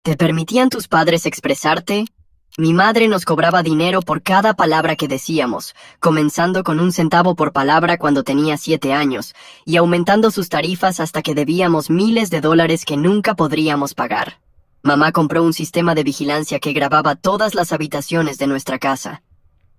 ¿Te permitían tus padres expresarte? Mi madre nos cobraba dinero por cada palabra que decíamos, comenzando con 1 centavo por palabra cuando tenía 7 años, y aumentando sus tarifas hasta que debíamos miles de dólares que nunca podríamos pagar. Mamá compró un sistema de vigilancia que grababa todas las habitaciones de nuestra casa.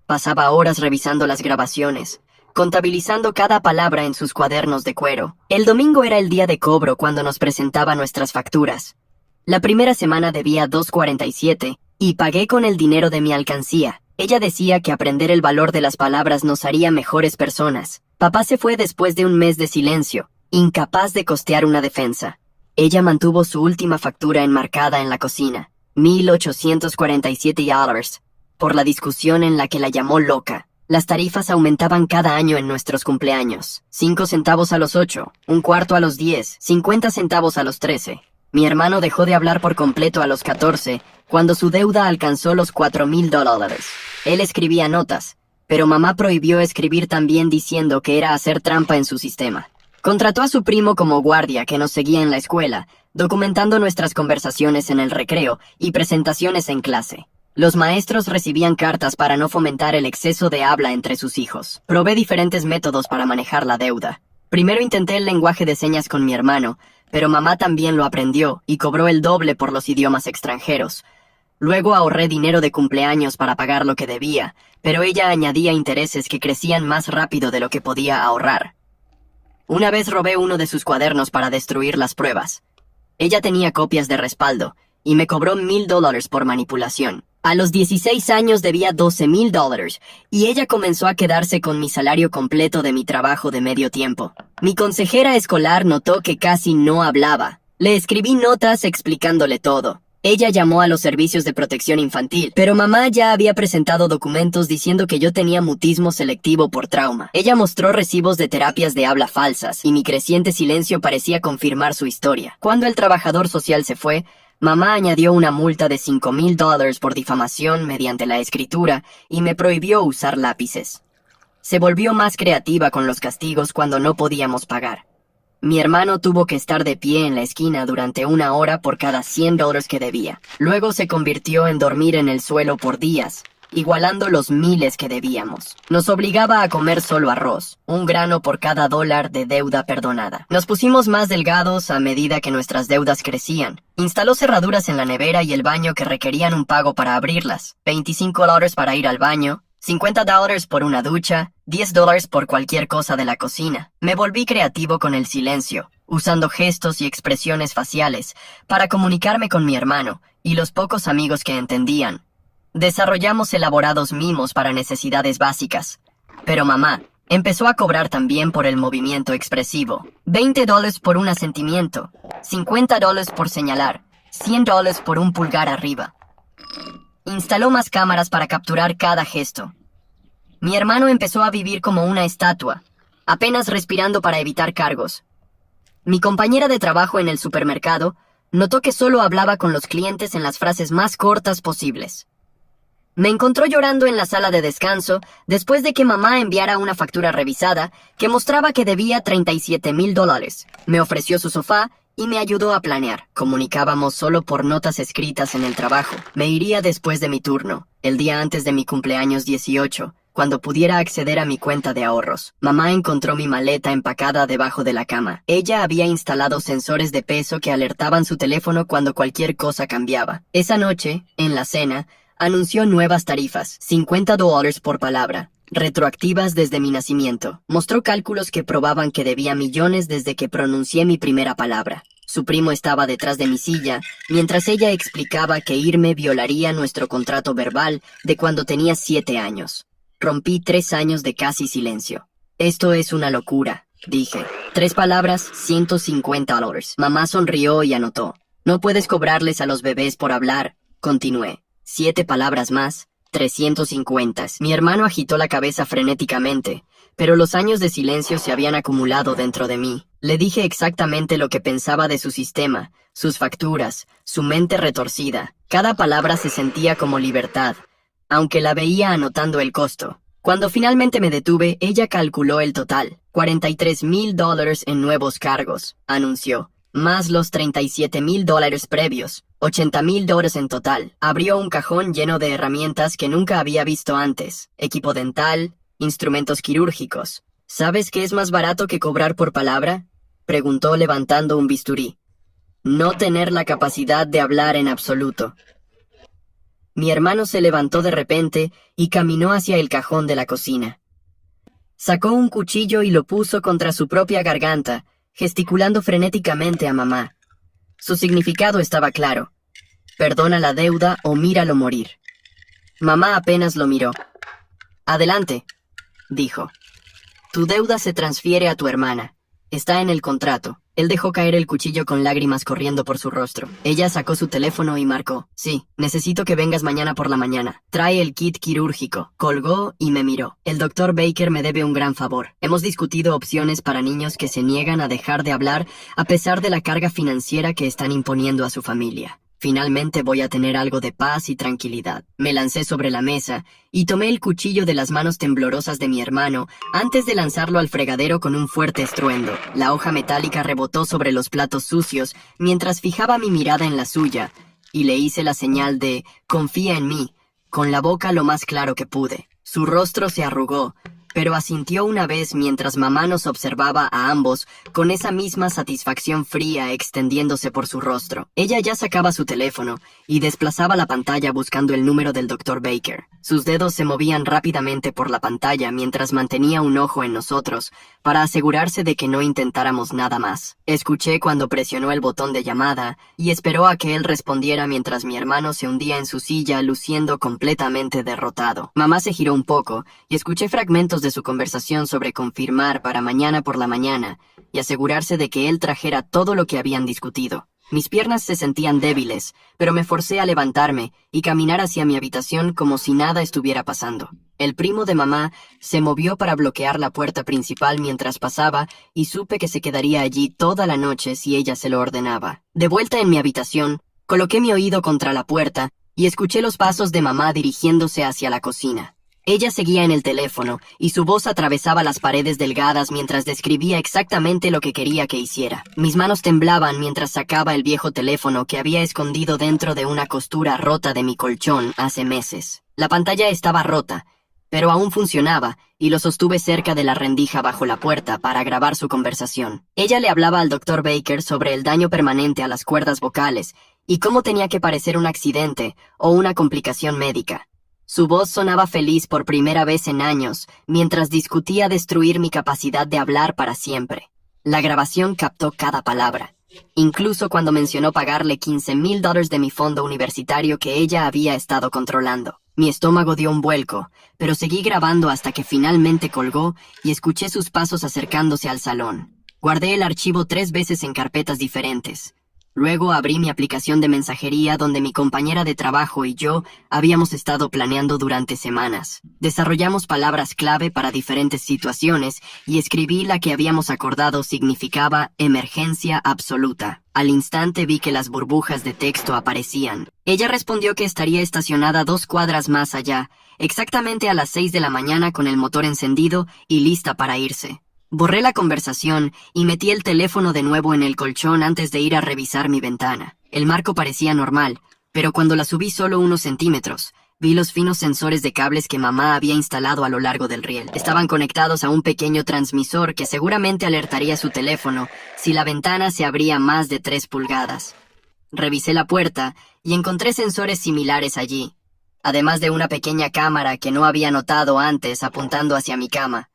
Pasaba horas revisando las grabaciones, contabilizando cada palabra en sus cuadernos de cuero. El domingo era el día de cobro cuando nos presentaba nuestras facturas. La primera semana debía $2.47 y pagué con el dinero de mi alcancía. Ella decía que aprender el valor de las palabras nos haría mejores personas. Papá se fue después de un mes de silencio, incapaz de costear una defensa. Ella mantuvo su última factura enmarcada en la cocina, $1,847, por la discusión en la que la llamó loca. Las tarifas aumentaban cada año en nuestros cumpleaños. 5 centavos a los 8, 1/4 a los 10, 50 centavos a los 13. Mi hermano dejó de hablar por completo a los 14, cuando su deuda alcanzó los $4,000. Él escribía notas, pero mamá prohibió escribir también diciendo que era hacer trampa en su sistema. Contrató a su primo como guardia que nos seguía en la escuela, documentando nuestras conversaciones en el recreo y presentaciones en clase. Los maestros recibían cartas para no fomentar el exceso de habla entre sus hijos. Probé diferentes métodos para manejar la deuda. Primero intenté el lenguaje de señas con mi hermano, pero mamá también lo aprendió y cobró el doble por los idiomas extranjeros. Luego ahorré dinero de cumpleaños para pagar lo que debía, pero ella añadía intereses que crecían más rápido de lo que podía ahorrar. Una vez robé uno de sus cuadernos para destruir las pruebas. Ella tenía copias de respaldo, y me cobró $1,000 por manipulación. A los 16 años debía $12,000, y ella comenzó a quedarse con mi salario completo de mi trabajo de medio tiempo. Mi consejera escolar notó que casi no hablaba. Le escribí notas explicándole todo. Ella llamó a los servicios de protección infantil, pero mamá ya había presentado documentos diciendo que yo tenía mutismo selectivo por trauma. Ella mostró recibos de terapias de habla falsas, y mi creciente silencio parecía confirmar su historia. Cuando el trabajador social se fue, mamá añadió una multa de $5,000 por difamación mediante la escritura y me prohibió usar lápices. Se volvió más creativa con los castigos cuando no podíamos pagar. Mi hermano tuvo que estar de pie en la esquina durante 1 hora por cada $100 que debía. Luego se convirtió en dormir en el suelo por días, igualando los miles que debíamos. Nos obligaba a comer solo arroz, 1 grano por cada $1 de deuda perdonada. Nos pusimos más delgados a medida que nuestras deudas crecían. Instaló cerraduras en la nevera y el baño que requerían un pago para abrirlas, $25 para ir al baño, $50 por una ducha, $10 por cualquier cosa de la cocina. Me volví creativo con el silencio, usando gestos y expresiones faciales para comunicarme con mi hermano y los pocos amigos que entendían. Desarrollamos elaborados mimos para necesidades básicas, pero mamá empezó a cobrar también por el movimiento expresivo. $20 por un asentimiento, $50 por señalar, $100 por un pulgar arriba. Instaló más cámaras para capturar cada gesto. Mi hermano empezó a vivir como una estatua, apenas respirando para evitar cargos. Mi compañera de trabajo en el supermercado notó que solo hablaba con los clientes en las frases más cortas posibles. Me encontró llorando en la sala de descanso después de que mamá enviara una factura revisada que mostraba que debía $37,000. Me ofreció su sofá y me ayudó a planear. Comunicábamos solo por notas escritas en el trabajo. Me iría después de mi turno, el día antes de mi cumpleaños 18, cuando pudiera acceder a mi cuenta de ahorros. Mamá encontró mi maleta empacada debajo de la cama. Ella había instalado sensores de peso que alertaban su teléfono cuando cualquier cosa cambiaba. Esa noche, en la cena, anunció nuevas tarifas, $50 por palabra, retroactivas desde mi nacimiento. Mostró cálculos que probaban que debía millones desde que pronuncié mi primera palabra. Su primo estaba detrás de mi silla, mientras ella explicaba que irme violaría nuestro contrato verbal de cuando tenía 7 años. Rompí 3 años de casi silencio. Esto es una locura, dije. 3 palabras, $150. Mamá sonrió y anotó. No puedes cobrarles a los bebés por hablar, continué. 7 palabras más, 350. Mi hermano agitó la cabeza frenéticamente, pero los años de silencio se habían acumulado dentro de mí. Le dije exactamente lo que pensaba de su sistema, sus facturas, su mente retorcida. Cada palabra se sentía como libertad, aunque la veía anotando el costo. Cuando finalmente me detuve, ella calculó el total. $43,000 en nuevos cargos, anunció, más los $37,000 previos. $80,000 en total. Abrió un cajón lleno de herramientas que nunca había visto antes. Equipo dental, instrumentos quirúrgicos. ¿Sabes qué es más barato que cobrar por palabra? Preguntó levantando un bisturí. No tener la capacidad de hablar en absoluto. Mi hermano se levantó de repente y caminó hacia el cajón de la cocina. Sacó un cuchillo y lo puso contra su propia garganta, gesticulando frenéticamente a mamá. Su significado estaba claro. Perdona la deuda o míralo morir. Mamá apenas lo miró. Adelante, dijo. Tu deuda se transfiere a tu hermana. Está en el contrato. Él dejó caer el cuchillo con lágrimas corriendo por su rostro. Ella sacó su teléfono y marcó. Sí, necesito que vengas mañana por la mañana. Trae el kit quirúrgico. Colgó y me miró. El doctor Baker me debe un gran favor. Hemos discutido opciones para niños que se niegan a dejar de hablar a pesar de la carga financiera que están imponiendo a su familia. Finalmente voy a tener algo de paz y tranquilidad. Me lancé sobre la mesa y tomé el cuchillo de las manos temblorosas de mi hermano antes de lanzarlo al fregadero con un fuerte estruendo. La hoja metálica rebotó sobre los platos sucios mientras fijaba mi mirada en la suya y le hice la señal de «confía en mí», con la boca lo más claro que pude. Su rostro se arrugó, pero asintió una vez mientras mamá nos observaba a ambos con esa misma satisfacción fría extendiéndose por su rostro. Ella ya sacaba su teléfono y desplazaba la pantalla buscando el número del Dr. Baker. Sus dedos se movían rápidamente por la pantalla mientras mantenía un ojo en nosotros para asegurarse de que no intentáramos nada más. Escuché cuando presionó el botón de llamada y esperó a que él respondiera mientras mi hermano se hundía en su silla luciendo completamente derrotado. Mamá se giró un poco y escuché fragmentos de su conversación sobre confirmar para mañana por la mañana y asegurarse de que él trajera todo lo que habían discutido. Mis piernas se sentían débiles, pero me forcé a levantarme y caminar hacia mi habitación como si nada estuviera pasando. El primo de mamá se movió para bloquear la puerta principal mientras pasaba y supe que se quedaría allí toda la noche si ella se lo ordenaba. De vuelta en mi habitación, coloqué mi oído contra la puerta y escuché los pasos de mamá dirigiéndose hacia la cocina. Ella seguía en el teléfono y su voz atravesaba las paredes delgadas mientras describía exactamente lo que quería que hiciera. Mis manos temblaban mientras sacaba el viejo teléfono que había escondido dentro de una costura rota de mi colchón hace meses. La pantalla estaba rota, pero aún funcionaba y lo sostuve cerca de la rendija bajo la puerta para grabar su conversación. Ella le hablaba al Dr. Baker sobre el daño permanente a las cuerdas vocales y cómo tenía que parecer un accidente o una complicación médica. Su voz sonaba feliz por primera vez en años, mientras discutía destruir mi capacidad de hablar para siempre. La grabación captó cada palabra, incluso cuando mencionó pagarle $15,000 de mi fondo universitario que ella había estado controlando. Mi estómago dio un vuelco, pero seguí grabando hasta que finalmente colgó y escuché sus pasos acercándose al salón. Guardé el archivo 3 veces en carpetas diferentes. Luego abrí mi aplicación de mensajería donde mi compañera de trabajo y yo habíamos estado planeando durante semanas. Desarrollamos palabras clave para diferentes situaciones y escribí la que habíamos acordado significaba emergencia absoluta. Al instante vi que las burbujas de texto aparecían. Ella respondió que estaría estacionada 2 cuadras más allá, exactamente a las 6 de la mañana con el motor encendido y lista para irse. Borré la conversación y metí el teléfono de nuevo en el colchón antes de ir a revisar mi ventana. El marco parecía normal, pero cuando la subí solo unos centímetros, vi los finos sensores de cables que mamá había instalado a lo largo del riel. Estaban conectados a un pequeño transmisor que seguramente alertaría su teléfono si la ventana se abría más de 3 pulgadas. Revisé la puerta y encontré sensores similares allí, además de una pequeña cámara que no había notado antes apuntando hacia mi cama.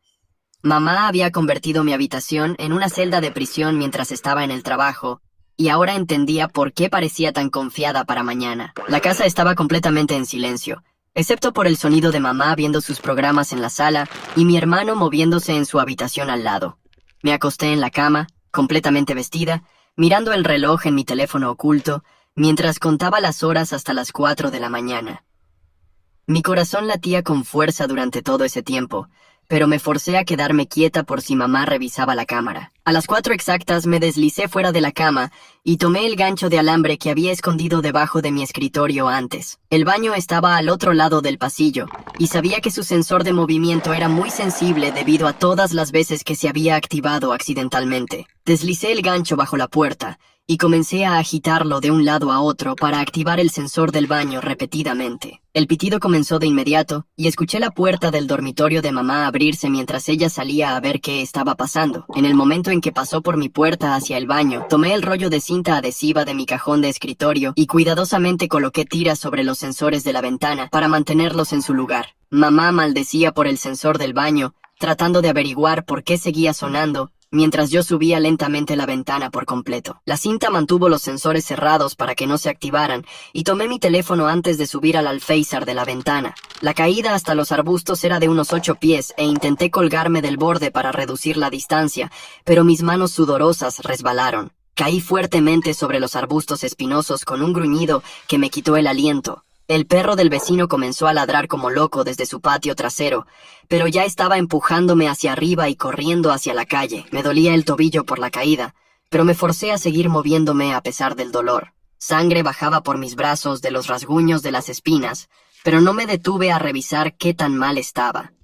Mamá había convertido mi habitación en una celda de prisión mientras estaba en el trabajo, y ahora entendía por qué parecía tan confiada para mañana. La casa estaba completamente en silencio, excepto por el sonido de mamá viendo sus programas en la sala y mi hermano moviéndose en su habitación al lado. Me acosté en la cama, completamente vestida, mirando el reloj en mi teléfono oculto, mientras contaba las horas hasta las 4 de la mañana. Mi corazón latía con fuerza durante todo ese tiempo, pero me forcé a quedarme quieta por si mamá revisaba la cámara. A las 4 exactas me deslicé fuera de la cama y tomé el gancho de alambre que había escondido debajo de mi escritorio antes. El baño estaba al otro lado del pasillo, y sabía que su sensor de movimiento era muy sensible debido a todas las veces que se había activado accidentalmente. Deslicé el gancho bajo la puerta y comencé a agitarlo de un lado a otro para activar el sensor del baño repetidamente. El pitido comenzó de inmediato y escuché la puerta del dormitorio de mamá abrirse mientras ella salía a ver qué estaba pasando. En el momento en que pasó por mi puerta hacia el baño, tomé el rollo de cinta adhesiva de mi cajón de escritorio y cuidadosamente coloqué tiras sobre los sensores de la ventana para mantenerlos en su lugar. Mamá maldecía por el sensor del baño, tratando de averiguar por qué seguía sonando, mientras yo subía lentamente la ventana por completo. La cinta mantuvo los sensores cerrados para que no se activaran, y tomé mi teléfono antes de subir al alféizar de la ventana. La caída hasta los arbustos era de unos 8 pies, e intenté colgarme del borde para reducir la distancia, pero mis manos sudorosas resbalaron. Caí fuertemente sobre los arbustos espinosos con un gruñido que me quitó el aliento. El perro del vecino comenzó a ladrar como loco desde su patio trasero, pero ya estaba empujándome hacia arriba y corriendo hacia la calle. Me dolía el tobillo por la caída, pero me forcé a seguir moviéndome a pesar del dolor. Sangre bajaba por mis brazos de los rasguños de las espinas, pero no me detuve a revisar qué tan mal estaba.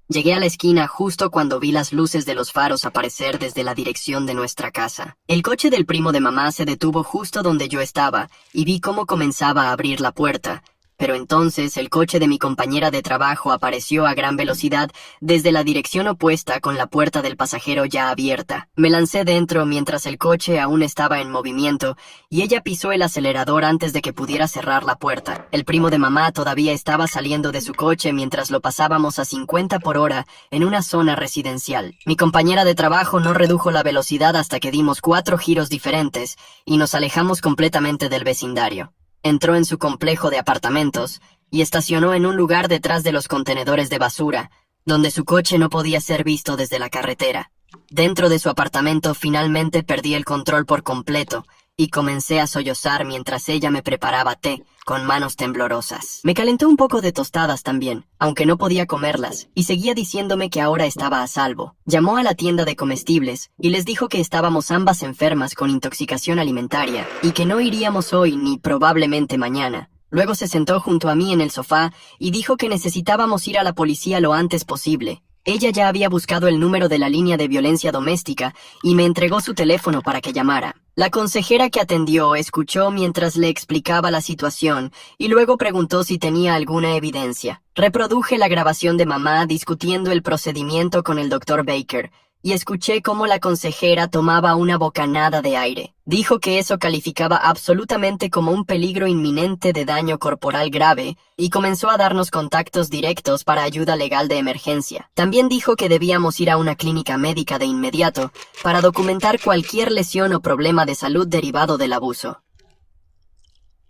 Llegué a la esquina justo cuando vi las luces de los faros aparecer desde la dirección de nuestra casa. El coche del primo de mamá se detuvo justo donde yo estaba y vi cómo comenzaba a abrir la puerta. Pero entonces el coche de mi compañera de trabajo apareció a gran velocidad desde la dirección opuesta con la puerta del pasajero ya abierta. Me lancé dentro mientras el coche aún estaba en movimiento y ella pisó el acelerador antes de que pudiera cerrar la puerta. El primo de mamá todavía estaba saliendo de su coche mientras lo pasábamos a 50 por hora en una zona residencial. Mi compañera de trabajo no redujo la velocidad hasta que dimos 4 giros diferentes y nos alejamos completamente del vecindario. Entró en su complejo de apartamentos y estacionó en un lugar detrás de los contenedores de basura, donde su coche no podía ser visto desde la carretera. Dentro de su apartamento finalmente perdí el control por completo y comencé a sollozar mientras ella me preparaba té con manos temblorosas. Me calentó un poco de tostadas también, aunque no podía comerlas, y seguía diciéndome que ahora estaba a salvo. Llamó a la tienda de comestibles y les dijo que estábamos ambas enfermas con intoxicación alimentaria y que no iríamos hoy ni probablemente mañana. Luego se sentó junto a mí en el sofá y dijo que necesitábamos ir a la policía lo antes posible. Ella ya había buscado el número de la línea de violencia doméstica y me entregó su teléfono para que llamara. La consejera que atendió escuchó mientras le explicaba la situación y luego preguntó si tenía alguna evidencia. Reproduje la grabación de mamá discutiendo el procedimiento con el Dr. Baker y escuché cómo la consejera tomaba una bocanada de aire. Dijo que eso calificaba absolutamente como un peligro inminente de daño corporal grave y comenzó a darnos contactos directos para ayuda legal de emergencia. También dijo que debíamos ir a una clínica médica de inmediato para documentar cualquier lesión o problema de salud derivado del abuso.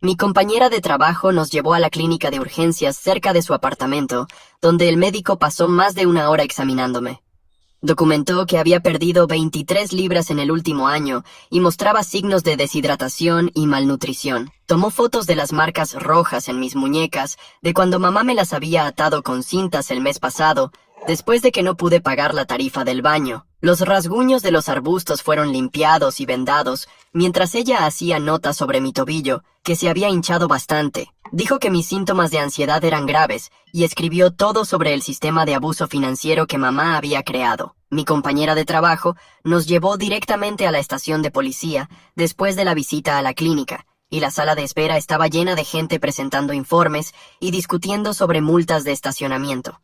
Mi compañera de trabajo nos llevó a la clínica de urgencias cerca de su apartamento, donde el médico pasó más de 1 hora examinándome. Documentó que había perdido 23 libras en el último año y mostraba signos de deshidratación y malnutrición. Tomó fotos de las marcas rojas en mis muñecas de cuando mamá me las había atado con cintas el mes pasado, después de que no pude pagar la tarifa del baño. Los rasguños de los arbustos fueron limpiados y vendados, mientras ella hacía notas sobre mi tobillo, que se había hinchado bastante. Dijo que mis síntomas de ansiedad eran graves y escribió todo sobre el sistema de abuso financiero que mamá había creado. Mi compañera de trabajo nos llevó directamente a la estación de policía después de la visita a la clínica, y la sala de espera estaba llena de gente presentando informes y discutiendo sobre multas de estacionamiento.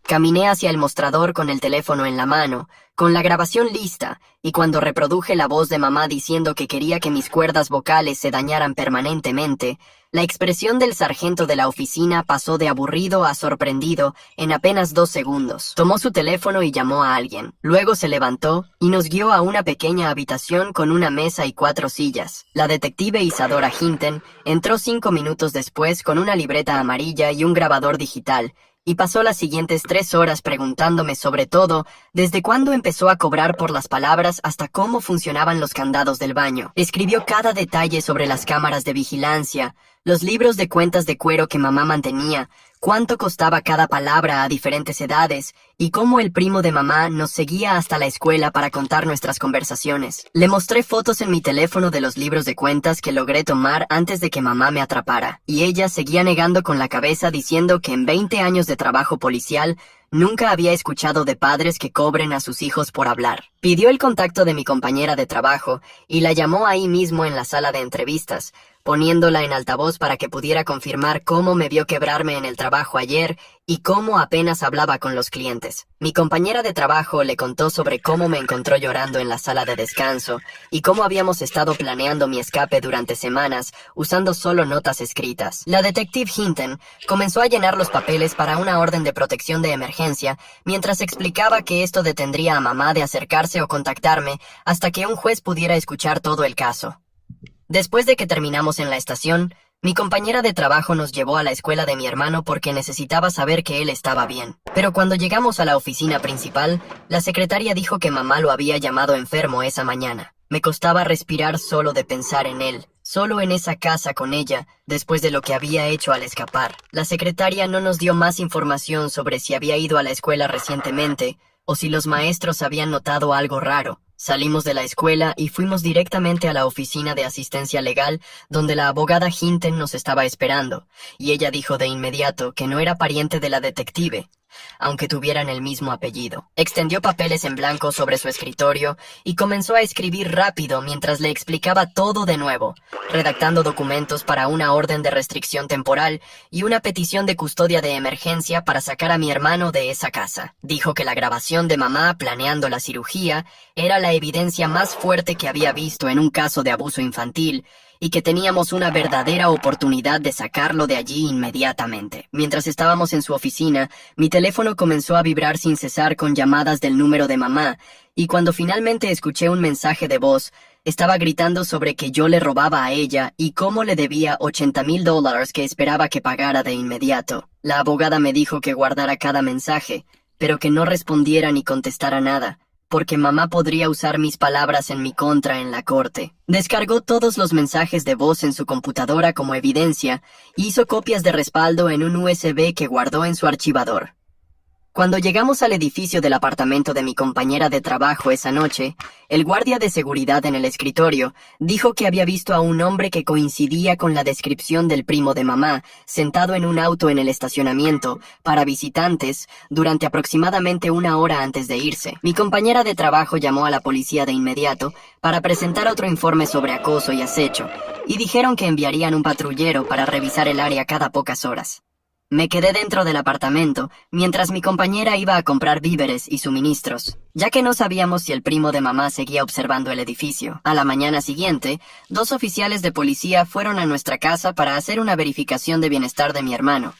Caminé hacia el mostrador con el teléfono en la mano, con la grabación lista, y cuando reproduje la voz de mamá diciendo que quería que mis cuerdas vocales se dañaran permanentemente, la expresión del sargento de la oficina pasó de aburrido a sorprendido en apenas 2 segundos. Tomó su teléfono y llamó a alguien. Luego se levantó y nos guió a una pequeña habitación con una mesa y 4 sillas. La detective Isadora Hinton entró 5 minutos después con una libreta amarilla y un grabador digital, y pasó las siguientes 3 horas preguntándome sobre todo desde cuándo empezó a cobrar por las palabras hasta cómo funcionaban los candados del baño. Escribió cada detalle sobre las cámaras de vigilancia, los libros de cuentas de cuero que mamá mantenía, cuánto costaba cada palabra a diferentes edades y cómo el primo de mamá nos seguía hasta la escuela para contar nuestras conversaciones. Le mostré fotos en mi teléfono de los libros de cuentas que logré tomar antes de que mamá me atrapara, y ella seguía negando con la cabeza diciendo que en 20 años de trabajo policial nunca había escuchado de padres que cobren a sus hijos por hablar. Pidió el contacto de mi compañera de trabajo y la llamó ahí mismo en la sala de entrevistas, poniéndola en altavoz para que pudiera confirmar cómo me vio quebrarme en el trabajo ayer y cómo apenas hablaba con los clientes. Mi compañera de trabajo le contó sobre cómo me encontró llorando en la sala de descanso y cómo habíamos estado planeando mi escape durante semanas usando solo notas escritas. La detective Hinton comenzó a llenar los papeles para una orden de protección de emergencia mientras explicaba que esto detendría a mamá de acercarse o contactarme hasta que un juez pudiera escuchar todo el caso. Después de que terminamos en la estación, mi compañera de trabajo nos llevó a la escuela de mi hermano porque necesitaba saber que él estaba bien. Pero cuando llegamos a la oficina principal, la secretaria dijo que mamá lo había llamado enfermo esa mañana. Me costaba respirar solo de pensar en él, solo en esa casa con ella, después de lo que había hecho al escapar. La secretaria no nos dio más información sobre si había ido a la escuela recientemente o si los maestros habían notado algo raro. Salimos de la escuela y fuimos directamente a la oficina de asistencia legal, donde la abogada Hinton nos estaba esperando, y ella dijo de inmediato que no era pariente de la detective, aunque tuvieran el mismo apellido. Extendió papeles en blanco sobre su escritorio y comenzó a escribir rápido mientras le explicaba todo de nuevo, redactando documentos para una orden de restricción temporal y una petición de custodia de emergencia para sacar a mi hermano de esa casa. Dijo que la grabación de mamá planeando la cirugía era la evidencia más fuerte que había visto en un caso de abuso infantil y que teníamos una verdadera oportunidad de sacarlo de allí inmediatamente. Mientras estábamos en su oficina, mi teléfono comenzó a vibrar sin cesar con llamadas del número de mamá, y cuando finalmente escuché un mensaje de voz, estaba gritando sobre que yo le robaba a ella y cómo le debía $80,000 que esperaba que pagara de inmediato. La abogada me dijo que guardara cada mensaje, pero que no respondiera ni contestara nada, porque mamá podría usar mis palabras en mi contra en la corte. Descargó todos los mensajes de voz en su computadora como evidencia y hizo copias de respaldo en un USB que guardó en su archivador. Cuando llegamos al edificio del apartamento de mi compañera de trabajo esa noche, el guardia de seguridad en el escritorio dijo que había visto a un hombre que coincidía con la descripción del primo de mamá, sentado en un auto en el estacionamiento para visitantes durante aproximadamente 1 hora antes de irse. Mi compañera de trabajo llamó a la policía de inmediato para presentar otro informe sobre acoso y acecho, y dijeron que enviarían un patrullero para revisar el área cada pocas horas. Me quedé dentro del apartamento mientras mi compañera iba a comprar víveres y suministros, ya que no sabíamos si el primo de mamá seguía observando el edificio. A la mañana siguiente, 2 oficiales de policía fueron a nuestra casa para hacer una verificación de bienestar de mi hermano,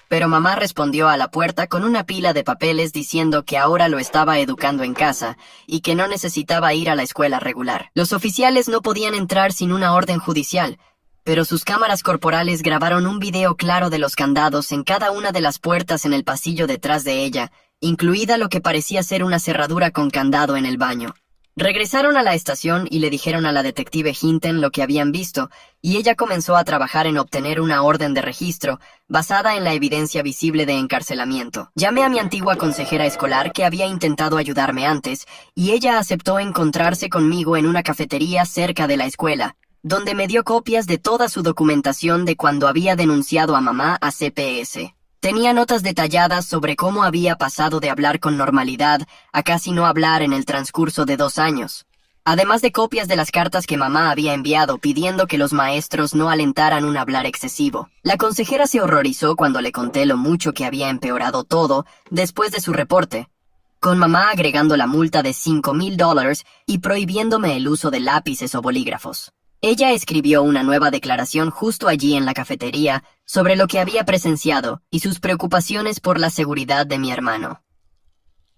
pero mamá respondió a la puerta con una pila de papeles diciendo que ahora lo estaba educando en casa y que no necesitaba ir a la escuela regular. Los oficiales no podían entrar sin una orden judicial, pero sus cámaras corporales grabaron un video claro de los candados en cada una de las puertas en el pasillo detrás de ella, incluida lo que parecía ser una cerradura con candado en el baño. Regresaron a la estación y le dijeron a la detective Hinton lo que habían visto, y ella comenzó a trabajar en obtener una orden de registro basada en la evidencia visible de encarcelamiento. Llamé a mi antigua consejera escolar que había intentado ayudarme antes, y ella aceptó encontrarse conmigo en una cafetería cerca de la escuela, donde me dio copias de toda su documentación de cuando había denunciado a mamá a CPS. Tenía notas detalladas sobre cómo había pasado de hablar con normalidad a casi no hablar en el transcurso de 2 años, además de copias de las cartas que mamá había enviado pidiendo que los maestros no alentaran un hablar excesivo. La consejera se horrorizó cuando le conté lo mucho que había empeorado todo después de su reporte, con mamá agregando la multa de $5,000 y prohibiéndome el uso de lápices o bolígrafos. Ella escribió una nueva declaración justo allí en la cafetería sobre lo que había presenciado y sus preocupaciones por la seguridad de mi hermano.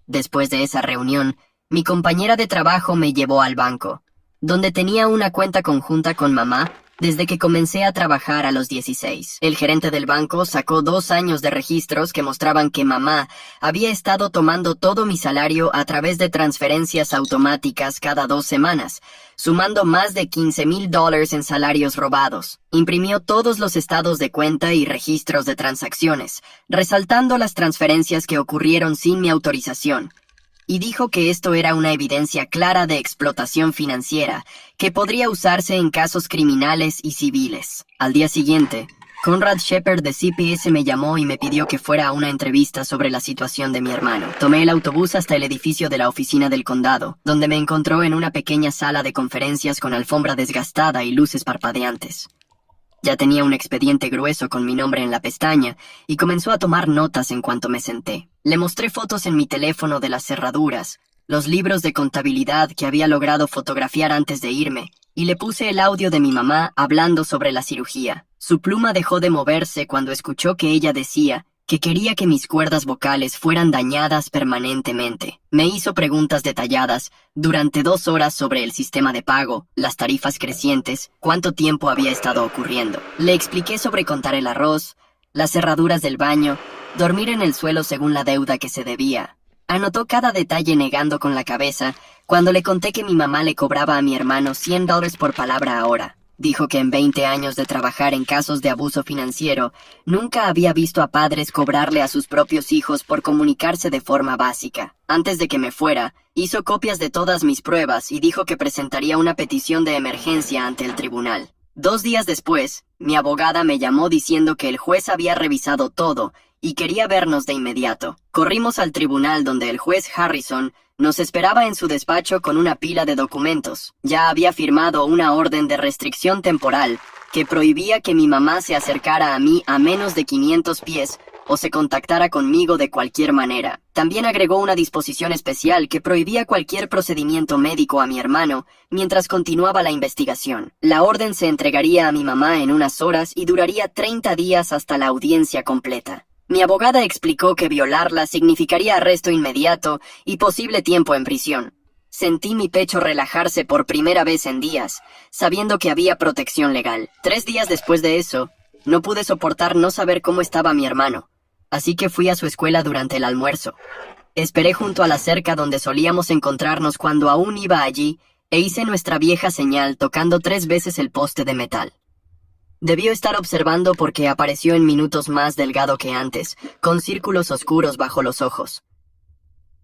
Después de esa reunión, mi compañera de trabajo me llevó al banco, donde tenía una cuenta conjunta con mamá Desde que comencé a trabajar a los 16, el gerente del banco sacó 2 años de registros que mostraban que mamá había estado tomando todo mi salario a través de transferencias automáticas cada 2 semanas, sumando más de $15,000 en salarios robados. Imprimió todos los estados de cuenta y registros de transacciones, resaltando las transferencias que ocurrieron sin mi autorización, y dijo que esto era una evidencia clara de explotación financiera que podría usarse en casos criminales y civiles. Al día siguiente, Conrad Shepard de CPS me llamó y me pidió que fuera a una entrevista sobre la situación de mi hermano. Tomé el autobús hasta el edificio de la oficina del condado, donde me encontró en una pequeña sala de conferencias con alfombra desgastada y luces parpadeantes. Ya tenía un expediente grueso con mi nombre en la pestaña y comenzó a tomar notas en cuanto me senté. Le mostré fotos en mi teléfono de las cerraduras, los libros de contabilidad que había logrado fotografiar antes de irme, y le puse el audio de mi mamá hablando sobre la cirugía. Su pluma dejó de moverse cuando escuchó que ella decía que quería que mis cuerdas vocales fueran dañadas permanentemente. Me hizo preguntas detalladas durante 2 horas sobre el sistema de pago, las tarifas crecientes, cuánto tiempo había estado ocurriendo. Le expliqué sobre contar el arroz, las cerraduras del baño, dormir en el suelo según la deuda que se debía. Anotó cada detalle negando con la cabeza cuando le conté que mi mamá le cobraba a mi hermano $100 por palabra ahora. Dijo que en 20 años de trabajar en casos de abuso financiero, nunca había visto a padres cobrarle a sus propios hijos por comunicarse de forma básica. Antes de que me fuera, hizo copias de todas mis pruebas y dijo que presentaría una petición de emergencia ante el tribunal. 2 días después, mi abogada me llamó diciendo que el juez había revisado todo y quería vernos de inmediato. Corrimos al tribunal donde el juez Harrison nos esperaba en su despacho con una pila de documentos. Ya había firmado una orden de restricción temporal que prohibía que mi mamá se acercara a mí a menos de 500 pies o se contactara conmigo de cualquier manera. También agregó una disposición especial que prohibía cualquier procedimiento médico a mi hermano mientras continuaba la investigación. La orden se entregaría a mi mamá en unas horas y duraría 30 días hasta la audiencia completa. Mi abogada explicó que violarla significaría arresto inmediato y posible tiempo en prisión. Sentí mi pecho relajarse por primera vez en días, sabiendo que había protección legal. 3 días después de eso, no pude soportar no saber cómo estaba mi hermano, así que fui a su escuela durante el almuerzo. Esperé junto a la cerca donde solíamos encontrarnos cuando aún iba allí e hice nuestra vieja señal tocando 3 veces el poste de metal. Debió estar observando porque apareció en minutos más delgado que antes, con círculos oscuros bajo los ojos.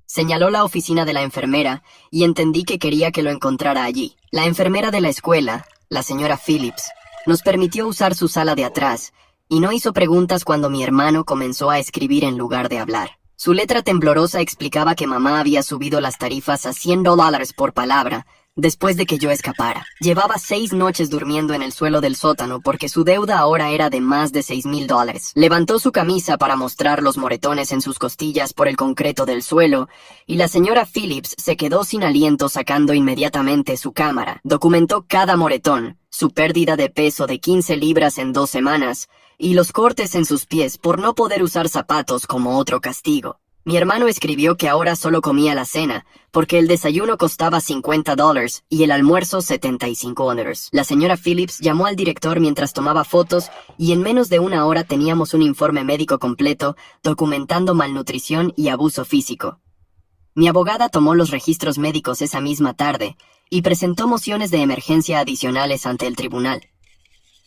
Señaló la oficina de la enfermera y entendí que quería que lo encontrara allí. La enfermera de la escuela, la señora Phillips, nos permitió usar su sala de atrás y no hizo preguntas cuando mi hermano comenzó a escribir en lugar de hablar. Su letra temblorosa explicaba que mamá había subido las tarifas a $100 por palabra, después de que yo escapara. Llevaba 6 noches durmiendo en el suelo del sótano porque su deuda ahora era de más de $6,000. Levantó su camisa para mostrar los moretones en sus costillas por el concreto del suelo, y la señora Phillips se quedó sin aliento sacando inmediatamente su cámara. Documentó cada moretón, su pérdida de peso de 15 libras en 2 semanas, y los cortes en sus pies por no poder usar zapatos como otro castigo. Mi hermano escribió que ahora solo comía la cena, porque el desayuno costaba $50 y el almuerzo $75. La señora Phillips llamó al director mientras tomaba fotos y en menos de 1 hora teníamos un informe médico completo documentando malnutrición y abuso físico. Mi abogada tomó los registros médicos esa misma tarde y presentó mociones de emergencia adicionales ante el tribunal.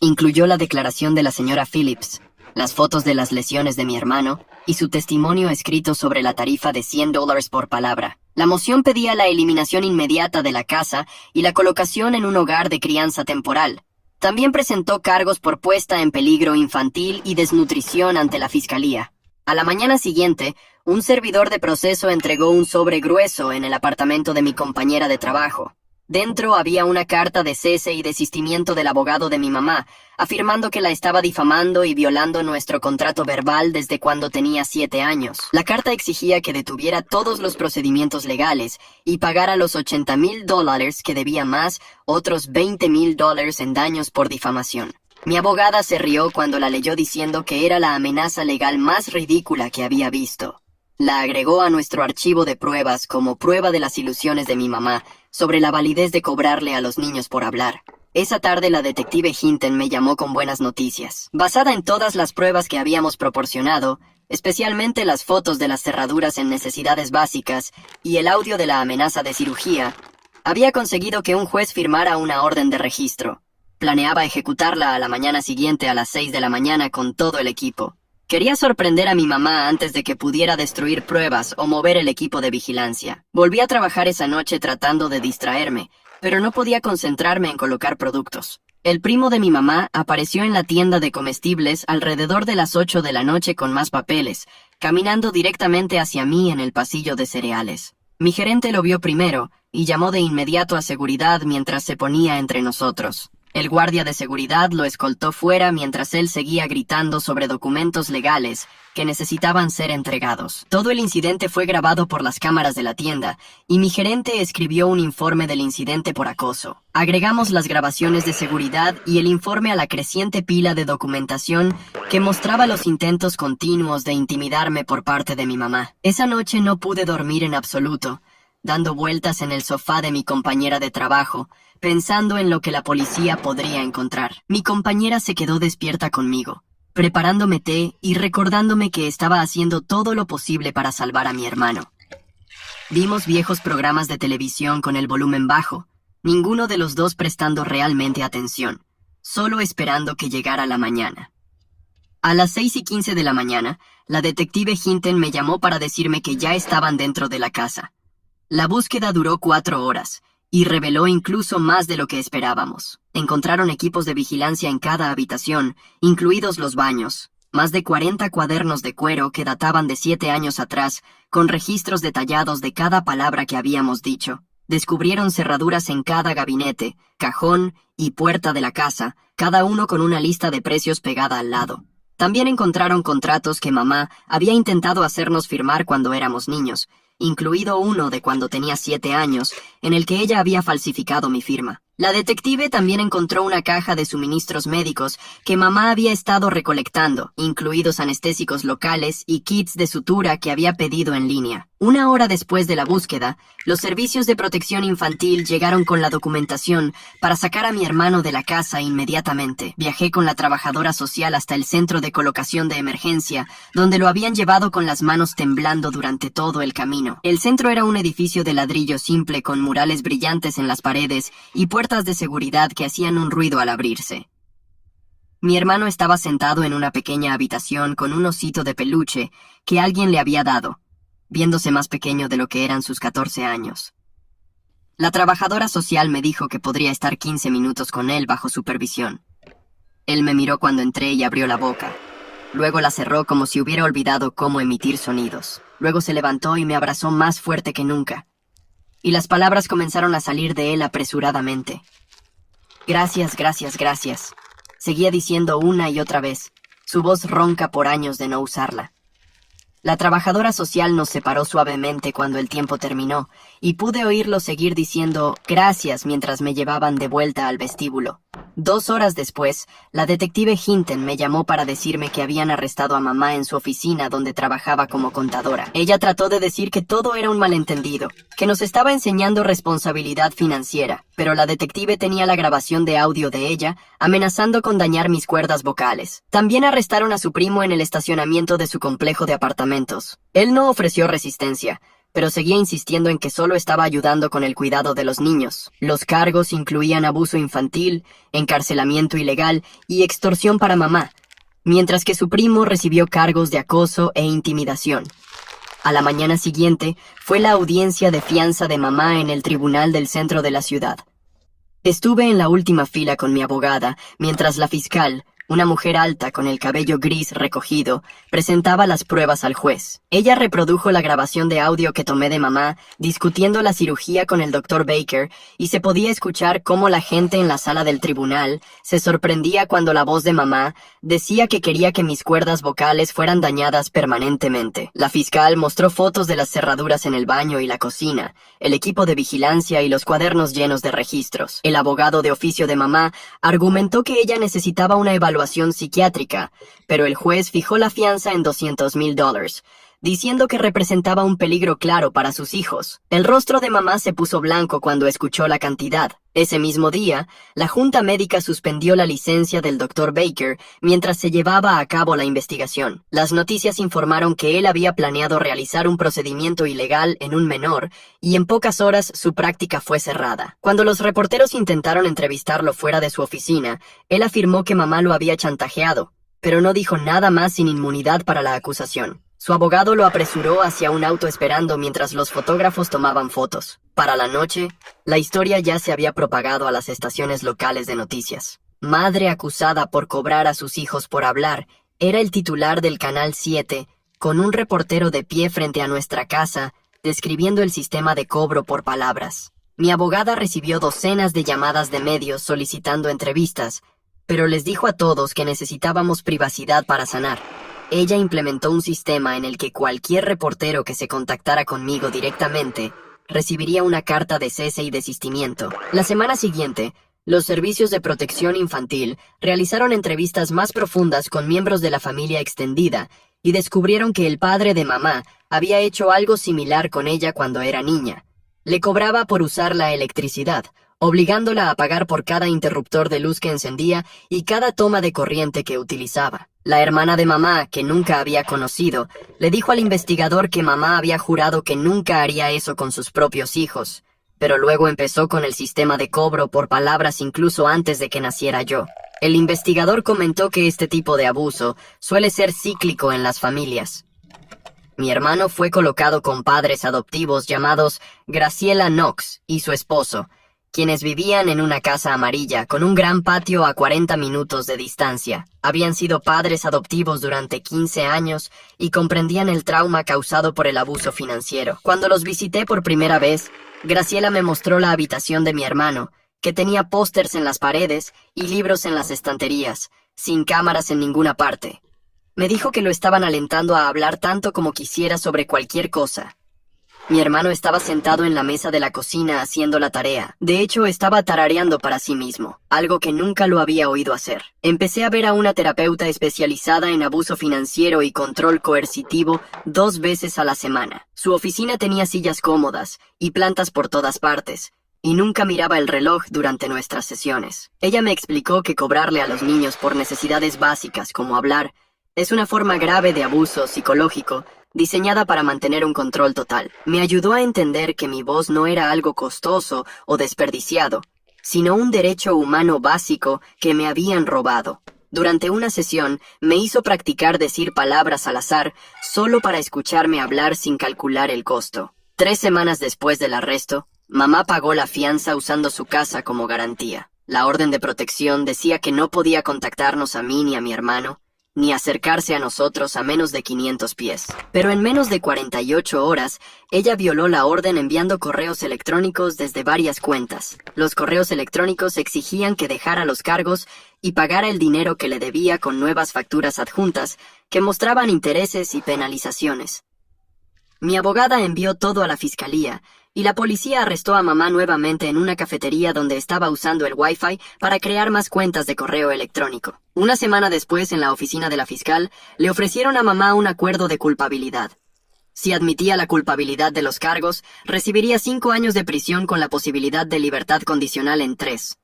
Incluyó la declaración de la señora Phillips, las fotos de las lesiones de mi hermano y su testimonio escrito sobre la tarifa de $100 por palabra. La moción pedía la eliminación inmediata de la casa y la colocación en un hogar de crianza temporal. También presentó cargos por puesta en peligro infantil y desnutrición ante la fiscalía. A la mañana siguiente, un servidor de proceso entregó un sobre grueso en el apartamento de mi compañera de trabajo. Dentro había una carta de cese y desistimiento del abogado de mi mamá, afirmando que la estaba difamando y violando nuestro contrato verbal desde cuando tenía 7 años. La carta exigía que detuviera todos los procedimientos legales y pagara los $80,000 que debía más otros $20,000 en daños por difamación. Mi abogada se rió cuando la leyó diciendo que era la amenaza legal más ridícula que había visto. La agregó a nuestro archivo de pruebas como prueba de las ilusiones de mi mamá sobre la validez de cobrarle a los niños por hablar. Esa tarde la detective Hinton me llamó con buenas noticias. Basada en todas las pruebas que habíamos proporcionado, especialmente las fotos de las cerraduras en necesidades básicas y el audio de la amenaza de cirugía, había conseguido que un juez firmara una orden de registro. Planeaba ejecutarla a la mañana siguiente a las 6 de la mañana con todo el equipo. Quería sorprender a mi mamá antes de que pudiera destruir pruebas o mover el equipo de vigilancia. Volví a trabajar esa noche tratando de distraerme, pero no podía concentrarme en colocar productos. El primo de mi mamá apareció en la tienda de comestibles alrededor de las 8 de la noche con más papeles, caminando directamente hacia mí en el pasillo de cereales. Mi gerente lo vio primero y llamó de inmediato a seguridad mientras se ponía entre nosotros. El guardia de seguridad lo escoltó fuera mientras él seguía gritando sobre documentos legales que necesitaban ser entregados. Todo el incidente fue grabado por las cámaras de la tienda y mi gerente escribió un informe del incidente por acoso. Agregamos las grabaciones de seguridad y el informe a la creciente pila de documentación que mostraba los intentos continuos de intimidarme por parte de mi mamá. Esa noche no pude dormir en absoluto, dando vueltas en el sofá de mi compañera de trabajo, pensando en lo que la policía podría encontrar. Mi compañera se quedó despierta conmigo, preparándome té y recordándome que estaba haciendo todo lo posible para salvar a mi hermano. Vimos viejos programas de televisión con el volumen bajo, ninguno de los dos prestando realmente atención, solo esperando que llegara la mañana. A las 6:15 de la mañana, la detective Hinton me llamó para decirme que ya estaban dentro de la casa. La búsqueda duró 4 horas, y reveló incluso más de lo que esperábamos. Encontraron equipos de vigilancia en cada habitación, incluidos los baños, más de 40 cuadernos de cuero que databan de 7 años atrás, con registros detallados de cada palabra que habíamos dicho. Descubrieron cerraduras en cada gabinete, cajón y puerta de la casa, cada uno con una lista de precios pegada al lado. También encontraron contratos que mamá había intentado hacernos firmar cuando éramos niños, incluido uno de cuando tenía 7 años, en el que ella había falsificado mi firma. La detective también encontró una caja de suministros médicos que mamá había estado recolectando, incluidos anestésicos locales y kits de sutura que había pedido en línea. 1 hora después de la búsqueda, los servicios de protección infantil llegaron con la documentación para sacar a mi hermano de la casa inmediatamente. Viajé con la trabajadora social hasta el centro de colocación de emergencia, donde lo habían llevado con las manos temblando durante todo el camino. El centro era un edificio de ladrillo simple con murales brillantes en las paredes y puertas de seguridad que hacían un ruido al abrirse. Mi hermano estaba sentado en una pequeña habitación con un osito de peluche que alguien le había dado, viéndose más pequeño de lo que eran sus 14 años. La trabajadora social me dijo que podría estar 15 minutos con él bajo supervisión. Él me miró cuando entré y abrió la boca. Luego la cerró como si hubiera olvidado cómo emitir sonidos. Luego se levantó y me abrazó más fuerte que nunca. Y las palabras comenzaron a salir de él apresuradamente. Gracias, gracias, gracias. Seguía diciendo una y otra vez, su voz ronca por años de no usarla. La trabajadora social nos separó suavemente cuando el tiempo terminó, y pude oírlo seguir diciendo gracias mientras me llevaban de vuelta al vestíbulo. 2 horas después, la detective Hinton me llamó para decirme que habían arrestado a mamá en su oficina donde trabajaba como contadora. Ella trató de decir que todo era un malentendido, que nos estaba enseñando responsabilidad financiera, pero la detective tenía la grabación de audio de ella, amenazando con dañar mis cuerdas vocales. También arrestaron a su primo en el estacionamiento de su complejo de apartamentos. Él no ofreció resistencia, pero seguía insistiendo en que solo estaba ayudando con el cuidado de los niños. Los cargos incluían abuso infantil, encarcelamiento ilegal y extorsión para mamá, mientras que su primo recibió cargos de acoso e intimidación. A la mañana siguiente fue la audiencia de fianza de mamá en el tribunal del centro de la ciudad. Estuve en la última fila con mi abogada, mientras la fiscal, una mujer alta con el cabello gris recogido, presentaba las pruebas al juez. Ella reprodujo la grabación de audio que tomé de mamá, discutiendo la cirugía con el Dr. Baker, y se podía escuchar cómo la gente en la sala del tribunal se sorprendía cuando la voz de mamá decía que quería que mis cuerdas vocales fueran dañadas permanentemente. La fiscal mostró fotos de las cerraduras en el baño y la cocina, el equipo de vigilancia y los cuadernos llenos de registros. El abogado de oficio de mamá argumentó que ella necesitaba una evaluación psiquiátrica, pero el juez fijó la fianza en $200,000, diciendo que representaba un peligro claro para sus hijos. El rostro de mamá se puso blanco cuando escuchó la cantidad. Ese mismo día, la junta médica suspendió la licencia del Dr. Baker mientras se llevaba a cabo la investigación. Las noticias informaron que él había planeado realizar un procedimiento ilegal en un menor y en pocas horas su práctica fue cerrada. Cuando los reporteros intentaron entrevistarlo fuera de su oficina, él afirmó que mamá lo había chantajeado, pero no dijo nada más sin inmunidad para la acusación. Su abogado lo apresuró hacia un auto esperando mientras los fotógrafos tomaban fotos. Para la noche, la historia ya se había propagado a las estaciones locales de noticias. Madre acusada por cobrar a sus hijos por hablar era el titular del Canal 7, con un reportero de pie frente a nuestra casa, describiendo el sistema de cobro por palabras. Mi abogada recibió docenas de llamadas de medios solicitando entrevistas, pero les dijo a todos que necesitábamos privacidad para sanar. Ella implementó un sistema en el que cualquier reportero que se contactara conmigo directamente recibiría una carta de cese y desistimiento. La semana siguiente, los servicios de protección infantil realizaron entrevistas más profundas con miembros de la familia extendida y descubrieron que el padre de mamá había hecho algo similar con ella cuando era niña. Le cobraba por usar la electricidad, obligándola a pagar por cada interruptor de luz que encendía y cada toma de corriente que utilizaba. La hermana de mamá, que nunca había conocido, le dijo al investigador que mamá había jurado que nunca haría eso con sus propios hijos, pero luego empezó con el sistema de cobro por palabras incluso antes de que naciera yo. El investigador comentó que este tipo de abuso suele ser cíclico en las familias. Mi hermano fue colocado con padres adoptivos llamados Graciela Knox y su esposo, quienes vivían en una casa amarilla con un gran patio a 40 minutos de distancia. Habían sido padres adoptivos durante 15 años y comprendían el trauma causado por el abuso financiero. Cuando los visité por primera vez, Graciela me mostró la habitación de mi hermano, que tenía pósters en las paredes y libros en las estanterías, sin cámaras en ninguna parte. Me dijo que lo estaban alentando a hablar tanto como quisiera sobre cualquier cosa. Mi hermano estaba sentado en la mesa de la cocina haciendo la tarea. De hecho, estaba tarareando para sí mismo, algo que nunca lo había oído hacer. Empecé a ver a una terapeuta especializada en abuso financiero y control coercitivo 2 veces a la semana. Su oficina tenía sillas cómodas y plantas por todas partes, y nunca miraba el reloj durante nuestras sesiones. Ella me explicó que cobrarle a los niños por necesidades básicas como hablar es una forma grave de abuso psicológico diseñada para mantener un control total. Me ayudó a entender que mi voz no era algo costoso o desperdiciado, sino un derecho humano básico que me habían robado. Durante una sesión, me hizo practicar decir palabras al azar solo para escucharme hablar sin calcular el costo. 3 semanas después del arresto, mamá pagó la fianza usando su casa como garantía. La orden de protección decía que no podía contactarnos a mí ni a mi hermano, ni acercarse a nosotros a menos de 500 pies. Pero en menos de 48 horas, ella violó la orden enviando correos electrónicos desde varias cuentas. Los correos electrónicos exigían que dejara los cargos y pagara el dinero que le debía con nuevas facturas adjuntas que mostraban intereses y penalizaciones. Mi abogada envió todo a la fiscalía, y la policía arrestó a mamá nuevamente en una cafetería donde estaba usando el Wi-Fi para crear más cuentas de correo electrónico. Una semana después, en la oficina de la fiscal, le ofrecieron a mamá un acuerdo de culpabilidad. Si admitía la culpabilidad de los cargos, recibiría 5 años de prisión con la posibilidad de libertad condicional en 3.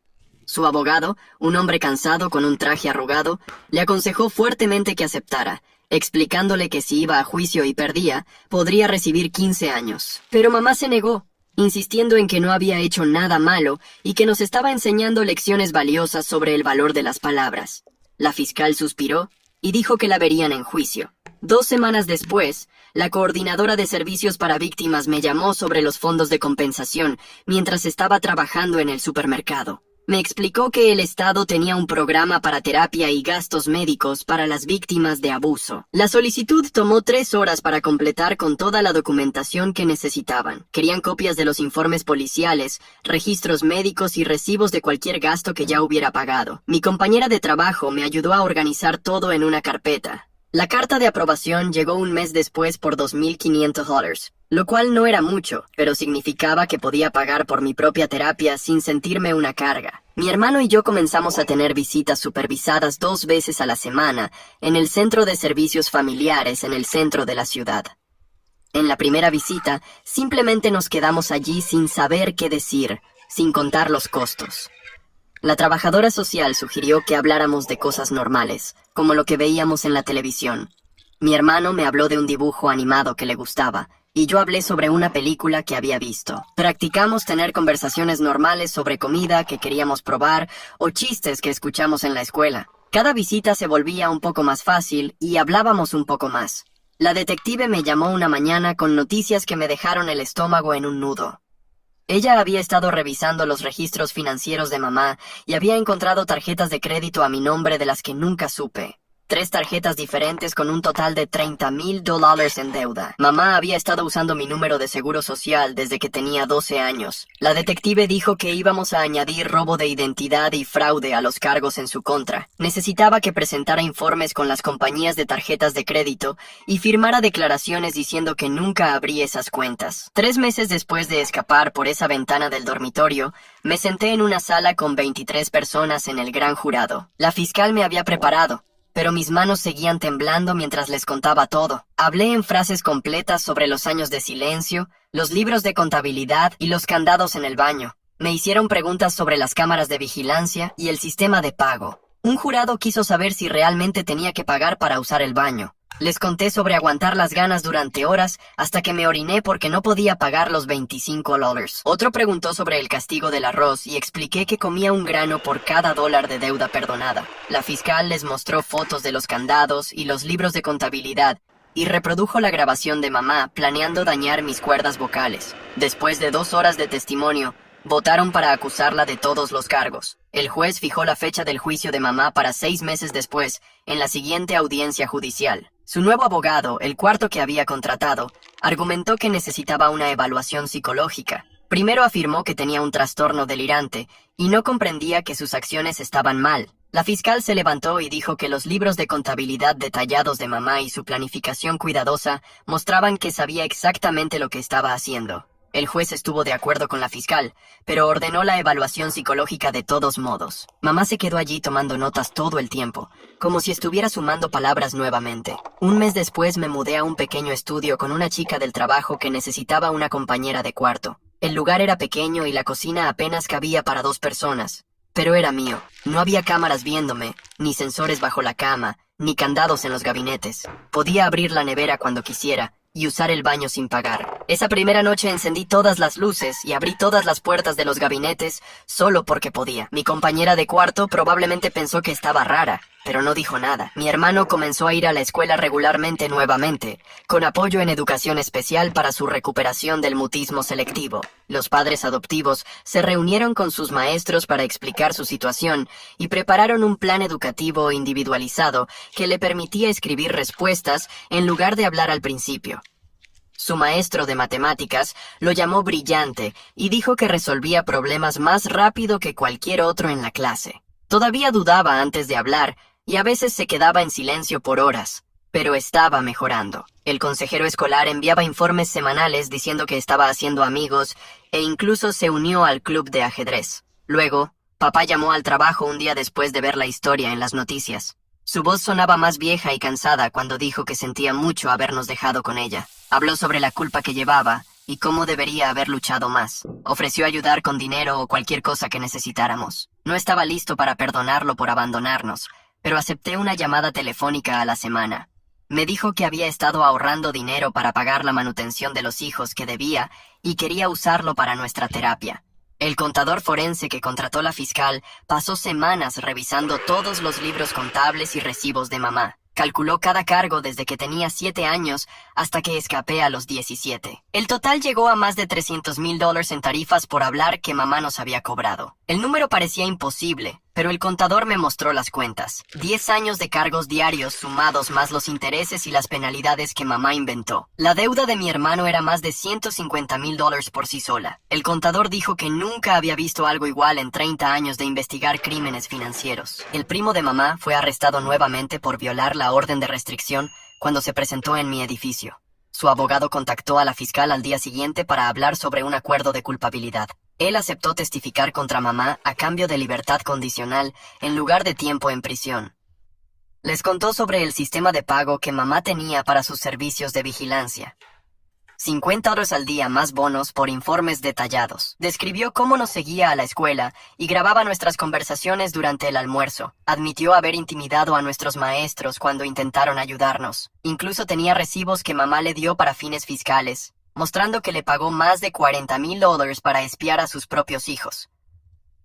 Su abogado, un hombre cansado con un traje arrugado, le aconsejó fuertemente que aceptara, explicándole que si iba a juicio y perdía, podría recibir 15 años. Pero mamá se negó, insistiendo en que no había hecho nada malo y que nos estaba enseñando lecciones valiosas sobre el valor de las palabras. La fiscal suspiró y dijo que la verían en juicio. 2 semanas después, la coordinadora de servicios para víctimas me llamó sobre los fondos de compensación mientras estaba trabajando en el supermercado. Me explicó que el Estado tenía un programa para terapia y gastos médicos para las víctimas de abuso. La solicitud tomó 3 horas para completar con toda la documentación que necesitaban. Querían copias de los informes policiales, registros médicos y recibos de cualquier gasto que ya hubiera pagado. Mi compañera de trabajo me ayudó a organizar todo en una carpeta. La carta de aprobación llegó un mes después por $2,500, lo cual no era mucho, pero significaba que podía pagar por mi propia terapia sin sentirme una carga. Mi hermano y yo comenzamos a tener visitas supervisadas 2 veces a la semana en el Centro de Servicios Familiares en el centro de la ciudad. En la primera visita, simplemente nos quedamos allí sin saber qué decir, sin contar los costos. La trabajadora social sugirió que habláramos de cosas normales, como lo que veíamos en la televisión. Mi hermano me habló de un dibujo animado que le gustaba, y yo hablé sobre una película que había visto. Practicamos tener conversaciones normales sobre comida que queríamos probar o chistes que escuchamos en la escuela. Cada visita se volvía un poco más fácil y hablábamos un poco más. La detective me llamó una mañana con noticias que me dejaron el estómago en un nudo. Ella había estado revisando los registros financieros de mamá y había encontrado tarjetas de crédito a mi nombre de las que nunca supe. 3 tarjetas diferentes con un total de $30,000 en deuda. Mamá había estado usando mi número de seguro social desde que tenía 12 años. La detective dijo que íbamos a añadir robo de identidad y fraude a los cargos en su contra. Necesitaba que presentara informes con las compañías de tarjetas de crédito y firmara declaraciones diciendo que nunca abrí esas cuentas. 3 meses después de escapar por esa ventana del dormitorio, me senté en una sala con 23 personas en el gran jurado. La fiscal me había preparado, pero mis manos seguían temblando mientras les contaba todo. Hablé en frases completas sobre los años de silencio, los libros de contabilidad y los candados en el baño. Me hicieron preguntas sobre las cámaras de vigilancia y el sistema de pago. Un jurado quiso saber si realmente tenía que pagar para usar el baño. Les conté sobre aguantar las ganas durante horas hasta que me oriné porque no podía pagar los $25. Otro preguntó sobre el castigo del arroz y expliqué que comía un grano por cada $1 de deuda perdonada. La fiscal les mostró fotos de los candados y los libros de contabilidad y reprodujo la grabación de mamá planeando dañar mis cuerdas vocales. Después de 2 horas de testimonio, votaron para acusarla de todos los cargos. El juez fijó la fecha del juicio de mamá para 6 meses después, en la siguiente audiencia judicial. Su nuevo abogado, el cuarto que había contratado, argumentó que necesitaba una evaluación psicológica. Primero afirmó que tenía un trastorno delirante y no comprendía que sus acciones estaban mal. La fiscal se levantó y dijo que los libros de contabilidad detallados de mamá y su planificación cuidadosa mostraban que sabía exactamente lo que estaba haciendo. El juez estuvo de acuerdo con la fiscal, pero ordenó la evaluación psicológica de todos modos. Mamá se quedó allí tomando notas todo el tiempo, como si estuviera sumando palabras nuevamente. Un mes después me mudé a un pequeño estudio con una chica del trabajo que necesitaba una compañera de cuarto. El lugar era pequeño y la cocina apenas cabía para 2 personas. Pero era mío. No había cámaras viéndome, ni sensores bajo la cama, ni candados en los gabinetes. Podía abrir la nevera cuando quisiera y usar el baño sin pagar. Esa primera noche encendí todas las luces y abrí todas las puertas de los gabinetes solo porque podía. Mi compañera de cuarto probablemente pensó que estaba rara, pero no dijo nada. Mi hermano comenzó a ir a la escuela regularmente nuevamente, con apoyo en educación especial para su recuperación del mutismo selectivo. Los padres adoptivos se reunieron con sus maestros para explicar su situación y prepararon un plan educativo individualizado que le permitía escribir respuestas en lugar de hablar al principio. Su maestro de matemáticas lo llamó brillante y dijo que resolvía problemas más rápido que cualquier otro en la clase. Todavía dudaba antes de hablar y a veces se quedaba en silencio por horas, pero estaba mejorando. El consejero escolar enviaba informes semanales diciendo que estaba haciendo amigos e incluso se unió al club de ajedrez. Luego, papá llamó al trabajo un día después de ver la historia en las noticias. Su voz sonaba más vieja y cansada cuando dijo que sentía mucho habernos dejado con ella. Habló sobre la culpa que llevaba y cómo debería haber luchado más. Ofreció ayudar con dinero o cualquier cosa que necesitáramos. No estaba listo para perdonarlo por abandonarnos, pero acepté una llamada telefónica a la semana. Me dijo que había estado ahorrando dinero para pagar la manutención de los hijos que debía y quería usarlo para nuestra terapia. El contador forense que contrató la fiscal pasó semanas revisando todos los libros contables y recibos de mamá. Calculó cada cargo desde que tenía 7 años hasta que escapé a los 17. El total llegó a más de $300,000 en tarifas por hablar que mamá nos había cobrado. El número parecía imposible, pero el contador me mostró las cuentas. 10 años de cargos diarios sumados más los intereses y las penalidades que mamá inventó. La deuda de mi hermano era más de $150,000 por sí sola. El contador dijo que nunca había visto algo igual en 30 años de investigar crímenes financieros. El primo de mamá fue arrestado nuevamente por violar la orden de restricción cuando se presentó en mi edificio. Su abogado contactó a la fiscal al día siguiente para hablar sobre un acuerdo de culpabilidad. Él aceptó testificar contra mamá a cambio de libertad condicional en lugar de tiempo en prisión. Les contó sobre el sistema de pago que mamá tenía para sus servicios de vigilancia. $50 al día más bonos por informes detallados. Describió cómo nos seguía a la escuela y grababa nuestras conversaciones durante el almuerzo. Admitió haber intimidado a nuestros maestros cuando intentaron ayudarnos. Incluso tenía recibos que mamá le dio para fines fiscales, mostrando que le pagó más de $40,000 para espiar a sus propios hijos.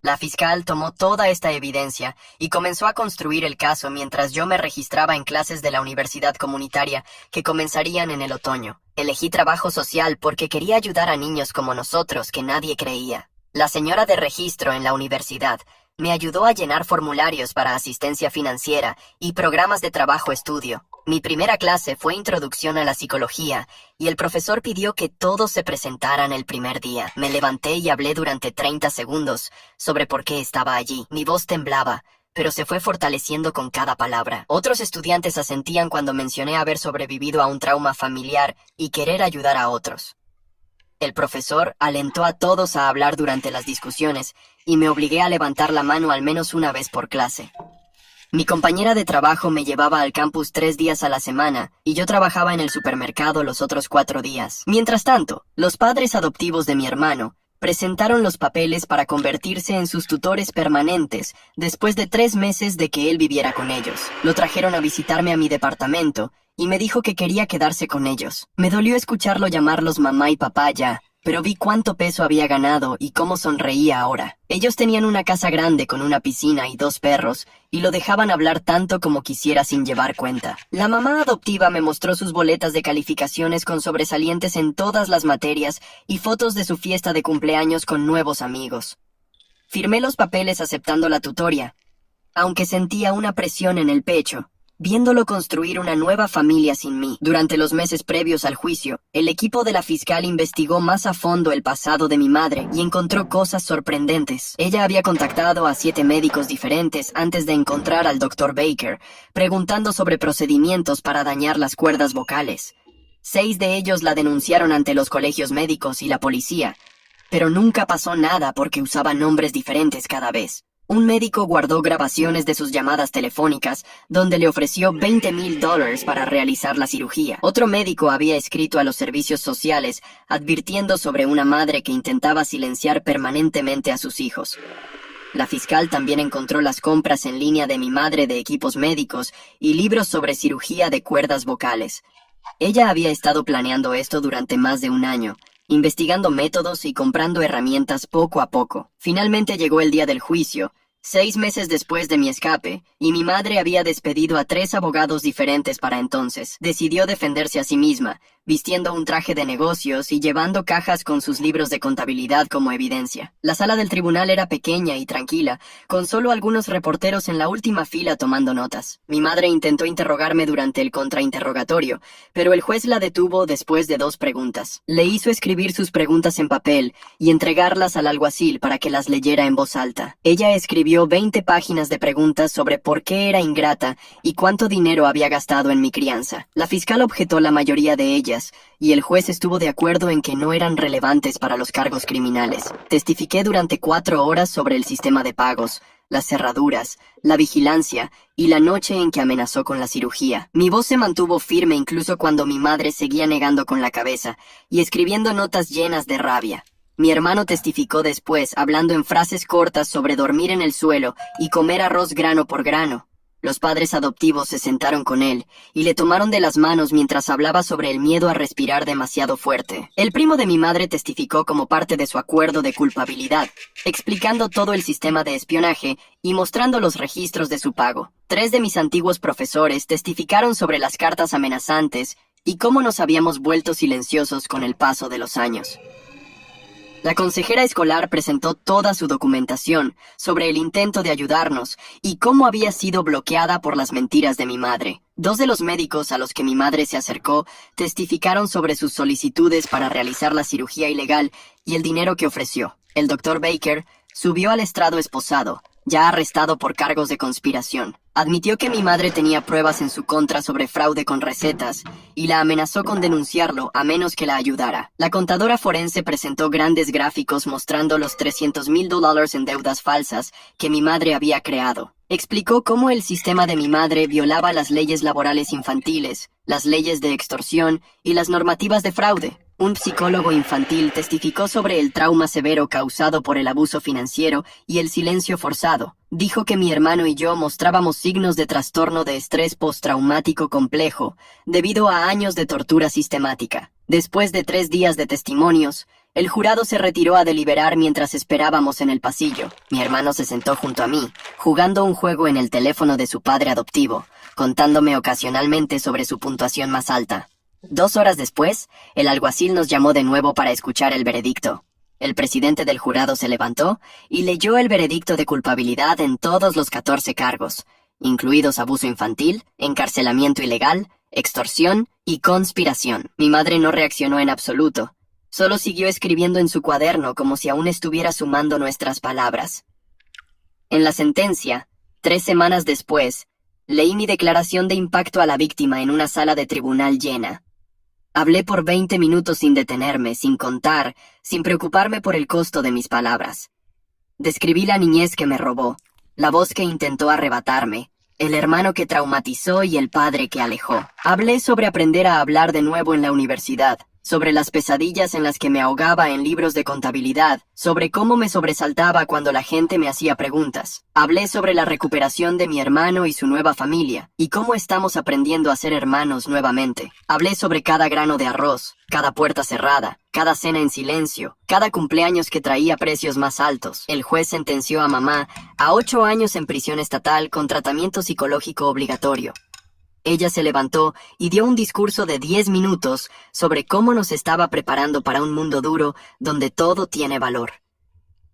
La fiscal tomó toda esta evidencia y comenzó a construir el caso mientras yo me registraba en clases de la universidad comunitaria que comenzarían en el otoño. Elegí trabajo social porque quería ayudar a niños como nosotros que nadie creía. La señora de registro en la universidad me ayudó a llenar formularios para asistencia financiera y programas de trabajo-estudio. Mi primera clase fue Introducción a la Psicología, y el profesor pidió que todos se presentaran el primer día. Me levanté y hablé durante 30 segundos sobre por qué estaba allí. Mi voz temblaba, pero se fue fortaleciendo con cada palabra. Otros estudiantes asentían cuando mencioné haber sobrevivido a un trauma familiar y querer ayudar a otros. El profesor alentó a todos a hablar durante las discusiones y me obligué a levantar la mano al menos una vez por clase. Mi compañera de trabajo me llevaba al campus 3 días a la semana y yo trabajaba en el supermercado los otros 4 días. Mientras tanto, los padres adoptivos de mi hermano presentaron los papeles para convertirse en sus tutores permanentes después de 3 meses de que él viviera con ellos. Lo trajeron a visitarme a mi departamento y me dijo que quería quedarse con ellos. Me dolió escucharlo llamarlos mamá y papá ya, pero vi cuánto peso había ganado y cómo sonreía ahora. Ellos tenían una casa grande con una piscina y 2 perros, y lo dejaban hablar tanto como quisiera sin llevar cuenta. La mamá adoptiva me mostró sus boletas de calificaciones con sobresalientes en todas las materias y fotos de su fiesta de cumpleaños con nuevos amigos. Firmé los papeles aceptando la tutoría, aunque sentía una presión en el pecho, viéndolo construir una nueva familia sin mí. Durante los meses previos al juicio, el equipo de la fiscal investigó más a fondo el pasado de mi madre y encontró cosas sorprendentes. Ella había contactado a 7 médicos diferentes antes de encontrar al Dr. Baker, preguntando sobre procedimientos para dañar las cuerdas vocales. 6 de ellos la denunciaron ante los colegios médicos y la policía, pero nunca pasó nada porque usaba nombres diferentes cada vez. Un médico guardó grabaciones de sus llamadas telefónicas, donde le ofreció $20,000 para realizar la cirugía. Otro médico había escrito a los servicios sociales, advirtiendo sobre una madre que intentaba silenciar permanentemente a sus hijos. La fiscal también encontró las compras en línea de mi madre de equipos médicos y libros sobre cirugía de cuerdas vocales. Ella había estado planeando esto durante más de un año, investigando métodos y comprando herramientas poco a poco. Finalmente llegó el día del juicio, 6 meses después de mi escape, y mi madre había despedido a 3 abogados diferentes para entonces. Decidió defenderse a sí misma, vistiendo un traje de negocios y llevando cajas con sus libros de contabilidad como evidencia. La sala del tribunal era pequeña y tranquila, con solo algunos reporteros en la última fila tomando notas. Mi madre intentó interrogarme durante el contrainterrogatorio, pero el juez la detuvo después de 2 preguntas. Le hizo escribir sus preguntas en papel y entregarlas al alguacil para que las leyera en voz alta. Ella escribió 20 páginas de preguntas sobre por qué era ingrata y cuánto dinero había gastado en mi crianza. La fiscal objetó la mayoría de ellas, y el juez estuvo de acuerdo en que no eran relevantes para los cargos criminales. Testifiqué durante 4 horas sobre el sistema de pagos, las cerraduras, la vigilancia y la noche en que amenazó con la cirugía. Mi voz se mantuvo firme incluso cuando mi madre seguía negando con la cabeza y escribiendo notas llenas de rabia. Mi hermano testificó después, hablando en frases cortas sobre dormir en el suelo y comer arroz grano por grano. Los padres adoptivos se sentaron con él y le tomaron de las manos mientras hablaba sobre el miedo a respirar demasiado fuerte. El primo de mi madre testificó como parte de su acuerdo de culpabilidad, explicando todo el sistema de espionaje y mostrando los registros de su pago. 3 de mis antiguos profesores testificaron sobre las cartas amenazantes y cómo nos habíamos vuelto silenciosos con el paso de los años. La consejera escolar presentó toda su documentación sobre el intento de ayudarnos y cómo había sido bloqueada por las mentiras de mi madre. 2 de los médicos a los que mi madre se acercó testificaron sobre sus solicitudes para realizar la cirugía ilegal y el dinero que ofreció. El Dr. Baker subió al estrado esposado, ya arrestado por cargos de conspiración. Admitió que mi madre tenía pruebas en su contra sobre fraude con recetas y la amenazó con denunciarlo a menos que la ayudara. La contadora forense presentó grandes gráficos mostrando los $300,000 en deudas falsas que mi madre había creado. Explicó cómo el sistema de mi madre violaba las leyes laborales infantiles, las leyes de extorsión y las normativas de fraude. Un psicólogo infantil testificó sobre el trauma severo causado por el abuso financiero y el silencio forzado. Dijo que mi hermano y yo mostrábamos signos de trastorno de estrés postraumático complejo debido a años de tortura sistemática. Después de 3 días de testimonios, el jurado se retiró a deliberar mientras esperábamos en el pasillo. Mi hermano se sentó junto a mí, jugando un juego en el teléfono de su padre adoptivo, contándome ocasionalmente sobre su puntuación más alta. 2 horas después, el alguacil nos llamó de nuevo para escuchar el veredicto. El presidente del jurado se levantó y leyó el veredicto de culpabilidad en todos los 14 cargos, incluidos abuso infantil, encarcelamiento ilegal, extorsión y conspiración. Mi madre no reaccionó en absoluto. Solo siguió escribiendo en su cuaderno como si aún estuviera sumando nuestras palabras. En la sentencia, 3 semanas después, leí mi declaración de impacto a la víctima en una sala de tribunal llena. Hablé por 20 minutos sin detenerme, sin contar, sin preocuparme por el costo de mis palabras. Describí la niñez que me robó, la voz que intentó arrebatarme, el hermano que traumatizó y el padre que alejó. Hablé sobre aprender a hablar de nuevo en la universidad, sobre las pesadillas en las que me ahogaba en libros de contabilidad, sobre cómo me sobresaltaba cuando la gente me hacía preguntas. Hablé sobre la recuperación de mi hermano y su nueva familia, y cómo estamos aprendiendo a ser hermanos nuevamente. Hablé sobre cada grano de arroz, cada puerta cerrada, cada cena en silencio, cada cumpleaños que traía precios más altos. El juez sentenció a mamá a 8 años en prisión estatal con tratamiento psicológico obligatorio. Ella se levantó y dio un discurso de 10 minutos sobre cómo nos estaba preparando para un mundo duro donde todo tiene valor.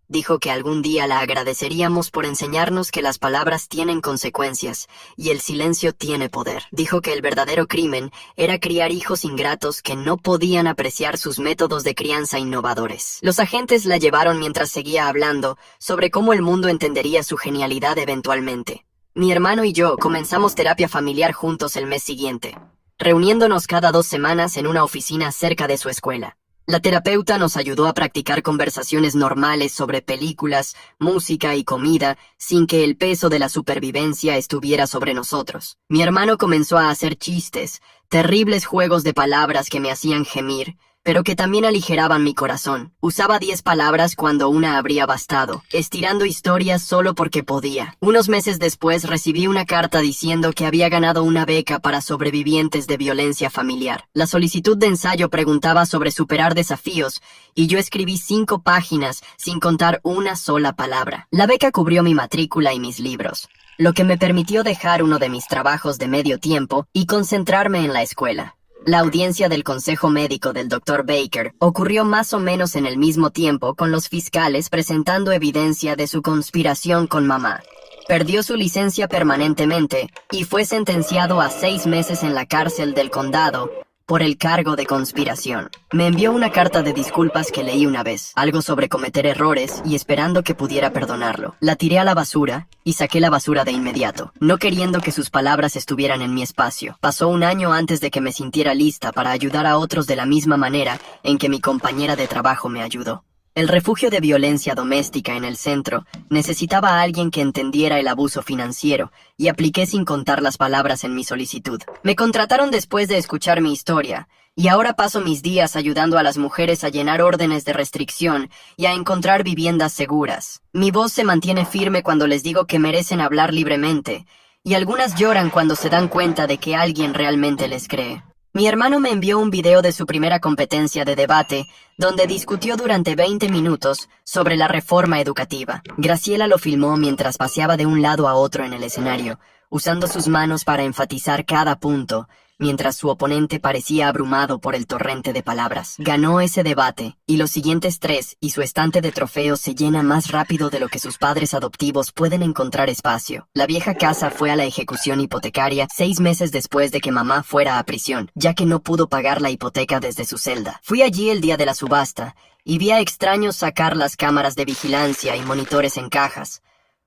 Dijo que algún día la agradeceríamos por enseñarnos que las palabras tienen consecuencias y el silencio tiene poder. Dijo que el verdadero crimen era criar hijos ingratos que no podían apreciar sus métodos de crianza innovadores. Los agentes la llevaron mientras seguía hablando sobre cómo el mundo entendería su genialidad eventualmente. Mi hermano y yo comenzamos terapia familiar juntos el mes siguiente, reuniéndonos cada 2 semanas en una oficina cerca de su escuela. La terapeuta nos ayudó a practicar conversaciones normales sobre películas, música y comida, sin que el peso de la supervivencia estuviera sobre nosotros. Mi hermano comenzó a hacer chistes, terribles juegos de palabras que me hacían gemir, pero que también aligeraban mi corazón. Usaba 10 palabras cuando una habría bastado, estirando historias solo porque podía. Unos meses después recibí una carta diciendo que había ganado una beca para sobrevivientes de violencia familiar. La solicitud de ensayo preguntaba sobre superar desafíos, y yo escribí 5 páginas sin contar una sola palabra. La beca cubrió mi matrícula y mis libros, lo que me permitió dejar uno de mis trabajos de medio tiempo y concentrarme en la escuela. La audiencia del Consejo Médico del Dr. Baker ocurrió más o menos en el mismo tiempo con los fiscales presentando evidencia de su conspiración con mamá. Perdió su licencia permanentemente y fue sentenciado a 6 meses en la cárcel del condado por el cargo de conspiración. Me envió una carta de disculpas que leí una vez, algo sobre cometer errores y esperando que pudiera perdonarlo. La tiré a la basura y saqué la basura de inmediato, no queriendo que sus palabras estuvieran en mi espacio. Pasó 1 año antes de que me sintiera lista para ayudar a otros de la misma manera en que mi compañera de trabajo me ayudó. El refugio de violencia doméstica en el centro necesitaba a alguien que entendiera el abuso financiero y apliqué sin contar las palabras en mi solicitud. Me contrataron después de escuchar mi historia y ahora paso mis días ayudando a las mujeres a llenar órdenes de restricción y a encontrar viviendas seguras. Mi voz se mantiene firme cuando les digo que merecen hablar libremente y algunas lloran cuando se dan cuenta de que alguien realmente les cree. Mi hermano me envió un video de su primera competencia de debate, donde discutió durante 20 minutos sobre la reforma educativa. Graciela lo filmó mientras paseaba de un lado a otro en el escenario, usando sus manos para enfatizar cada punto, mientras su oponente parecía abrumado por el torrente de palabras. Ganó ese debate, y los siguientes 3, y su estante de trofeos se llena más rápido de lo que sus padres adoptivos pueden encontrar espacio. La vieja casa fue a la ejecución hipotecaria 6 meses después de que mamá fuera a prisión, ya que no pudo pagar la hipoteca desde su celda. Fui allí el día de la subasta, y vi a extraños sacar las cámaras de vigilancia y monitores en cajas.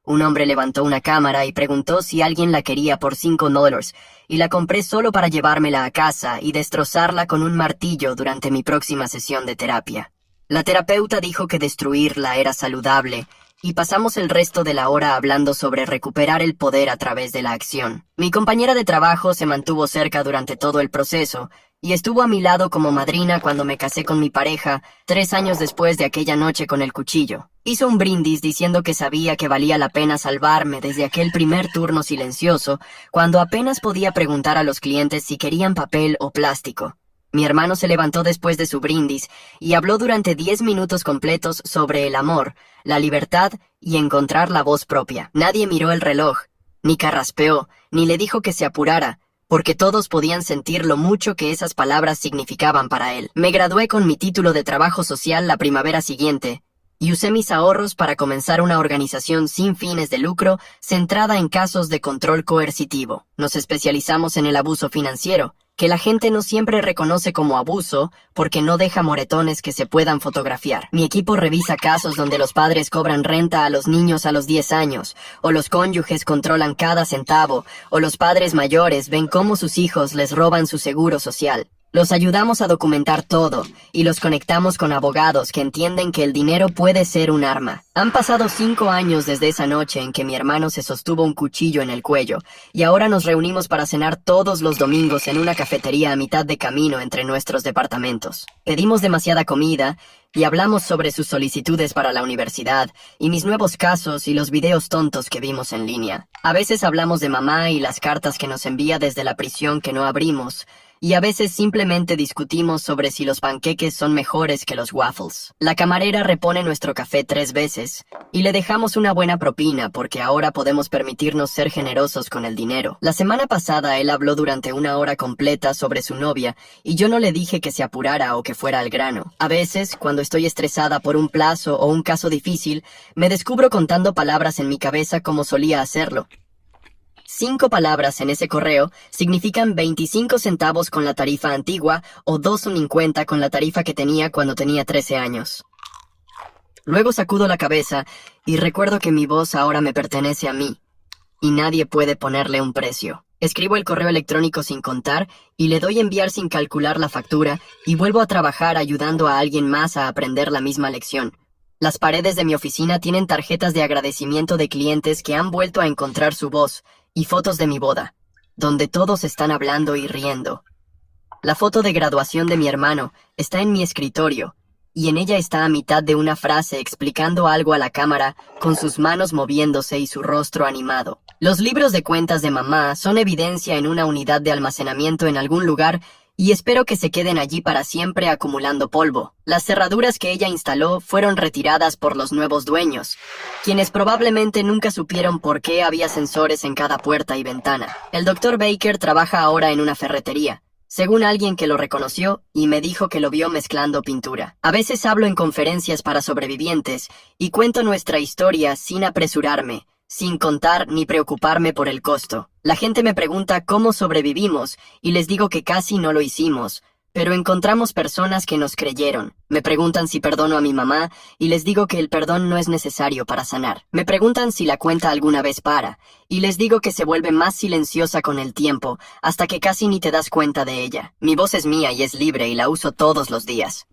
Un hombre levantó una cámara y preguntó si alguien la quería por $5, y la compré solo para llevármela a casa y destrozarla con un martillo durante mi próxima sesión de terapia. La terapeuta dijo que destruirla era saludable, y pasamos el resto de la hora hablando sobre recuperar el poder a través de la acción. Mi compañera de trabajo se mantuvo cerca durante todo el proceso, Y estuvo a mi lado como madrina cuando me casé con mi pareja, 3 años después de aquella noche con el cuchillo. Hizo un brindis diciendo que sabía que valía la pena salvarme desde aquel primer turno silencioso, cuando apenas podía preguntar a los clientes si querían papel o plástico. Mi hermano se levantó después de su brindis y habló durante 10 minutos completos sobre el amor, la libertad y encontrar la voz propia. Nadie miró el reloj, ni carraspeó, ni le dijo que se apurara, porque todos podían sentir lo mucho que esas palabras significaban para él. Me gradué con mi título de trabajo social la primavera siguiente, y usé mis ahorros para comenzar una organización sin fines de lucro centrada en casos de control coercitivo. Nos especializamos en el abuso financiero, que la gente no siempre reconoce como abuso porque no deja moretones que se puedan fotografiar. Mi equipo revisa casos donde los padres cobran renta a los niños a los 10 años, o los cónyuges controlan cada centavo, o los padres mayores ven cómo sus hijos les roban su seguro social. Los ayudamos a documentar todo y los conectamos con abogados que entienden que el dinero puede ser un arma. Han pasado 5 años desde esa noche en que mi hermano se sostuvo un cuchillo en el cuello y ahora nos reunimos para cenar todos los domingos en una cafetería a mitad de camino entre nuestros departamentos. Pedimos demasiada comida y hablamos sobre sus solicitudes para la universidad y mis nuevos casos y los videos tontos que vimos en línea. A veces hablamos de mamá y las cartas que nos envía desde la prisión que no abrimos, y a veces simplemente discutimos sobre si los panqueques son mejores que los waffles. La camarera repone nuestro café 3 veces, y le dejamos una buena propina porque ahora podemos permitirnos ser generosos con el dinero. La semana pasada él habló durante 1 hora completa sobre su novia, y yo no le dije que se apurara o que fuera al grano. A veces, cuando estoy estresada por un plazo o un caso difícil, me descubro contando palabras en mi cabeza como solía hacerlo. 5 palabras en ese correo significan 25 centavos con la tarifa antigua o 2,50 con la tarifa que tenía cuando tenía 13 años. Luego sacudo la cabeza y recuerdo que mi voz ahora me pertenece a mí, y nadie puede ponerle un precio. Escribo el correo electrónico sin contar y le doy enviar sin calcular la factura y vuelvo a trabajar ayudando a alguien más a aprender la misma lección. Las paredes de mi oficina tienen tarjetas de agradecimiento de clientes que han vuelto a encontrar su voz, y fotos de mi boda, donde todos están hablando y riendo. La foto de graduación de mi hermano está en mi escritorio, y en ella está a mitad de una frase explicando algo a la cámara, con sus manos moviéndose y su rostro animado. Los libros de cuentas de mamá son evidencia en una unidad de almacenamiento en algún lugar, y espero que se queden allí para siempre acumulando polvo. Las cerraduras que ella instaló fueron retiradas por los nuevos dueños, quienes probablemente nunca supieron por qué había sensores en cada puerta y ventana. El Dr. Baker trabaja ahora en una ferretería, según alguien que lo reconoció y me dijo que lo vio mezclando pintura. A veces hablo en conferencias para sobrevivientes y cuento nuestra historia sin apresurarme, sin contar ni preocuparme por el costo. La gente me pregunta cómo sobrevivimos y les digo que casi no lo hicimos, pero encontramos personas que nos creyeron. Me preguntan si perdono a mi mamá y les digo que el perdón no es necesario para sanar. Me preguntan si la cuenta alguna vez para y les digo que se vuelve más silenciosa con el tiempo hasta que casi ni te das cuenta de ella. Mi voz es mía y es libre y la uso todos los días.